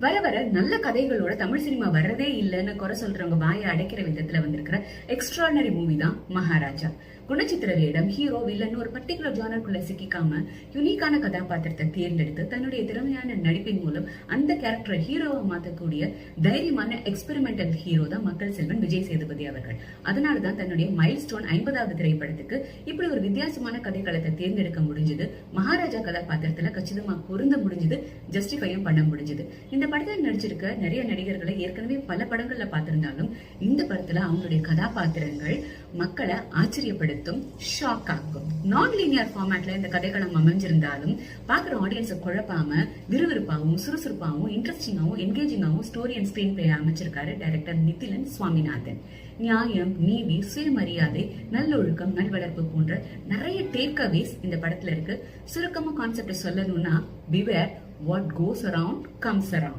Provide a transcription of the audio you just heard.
வர வர நல்ல கதைகளோட தமிழ் சினிமா வர்றதே இல்லைன்னு குறை சொல்றவங்க வாயை அடைக்கிற விதத்துல வந்திருக்கிற எக்ஸ்ட்ரானரி மூவி தான் மகாராஜா. குணச்சித்திர வேடம், ஹீரோ, வில்லன் ஒரு பர்டிகுலர் ஜானருக்குள்ள சிக்காம யூனிக்கான கதாபாத்திரத்தை தேர்ந்தெடுத்து தன்னுடைய திறமையான நடிப்பின் மூலம் அந்த கேரக்டரை ஹீரோவா மாற்றக்கூடிய தைரியமான எக்ஸ்பெரிமெண்டல் ஹீரோ தான் மக்கள் செல்வன் விஜய் சேதுபதி அவர்கள். அதனாலதான் தன்னுடைய மைல்ஸ்டோன் 50வது திரைப்படத்துக்கு இப்படி ஒரு வித்தியாசமான கதைக்களத்தை தேர்ந்தெடுக்க முடிஞ்சது. மகாராஜா கதாபாத்திரத்துல கச்சிதமா பொருந்த முடிஞ்சது, ஜஸ்டிஃபையும் பண்ண முடிஞ்சது. இந்த படத்தில் நடிச்சிருக்க நிறைய நடிகர்களை ஏற்கனவே பல படங்கள்ல பார்த்திருந்தாலும் இந்த படத்துல அவங்களுடைய கதாபாத்திரங்கள் மக்களை ஆச்சரியப்படுத்தும், ஷாக் ஆகும். நான் லீனியர் ஃபார்மேட்ல இந்த கதைகளம் அமைஞ்சிருந்தாலும் பாக்குற ஆடியன்ஸை குழப்பாம விறுவிறுப்பாகவும் சுறுசுறுப்பாகவும் இன்ட்ரெஸ்டிங்காகவும் என்கேஜிங்காகவும் ஸ்டோரி அண்ட் ஸ்கிரீன் பிளே அமைச்சிருக்காரு டைரக்டர் நிதிலன் சுவாமிநாதன். நியாயம், நீதி, சுயமரியாதை, நல்லொழுக்கம், நல்வளர்ப்பு போன்ற நிறைய டேக் அவேஸ் இந்த படத்துல இருக்கு. சுருக்கமா கான்செப்ட் சொல்லணும்னா, beware what goes around comes around.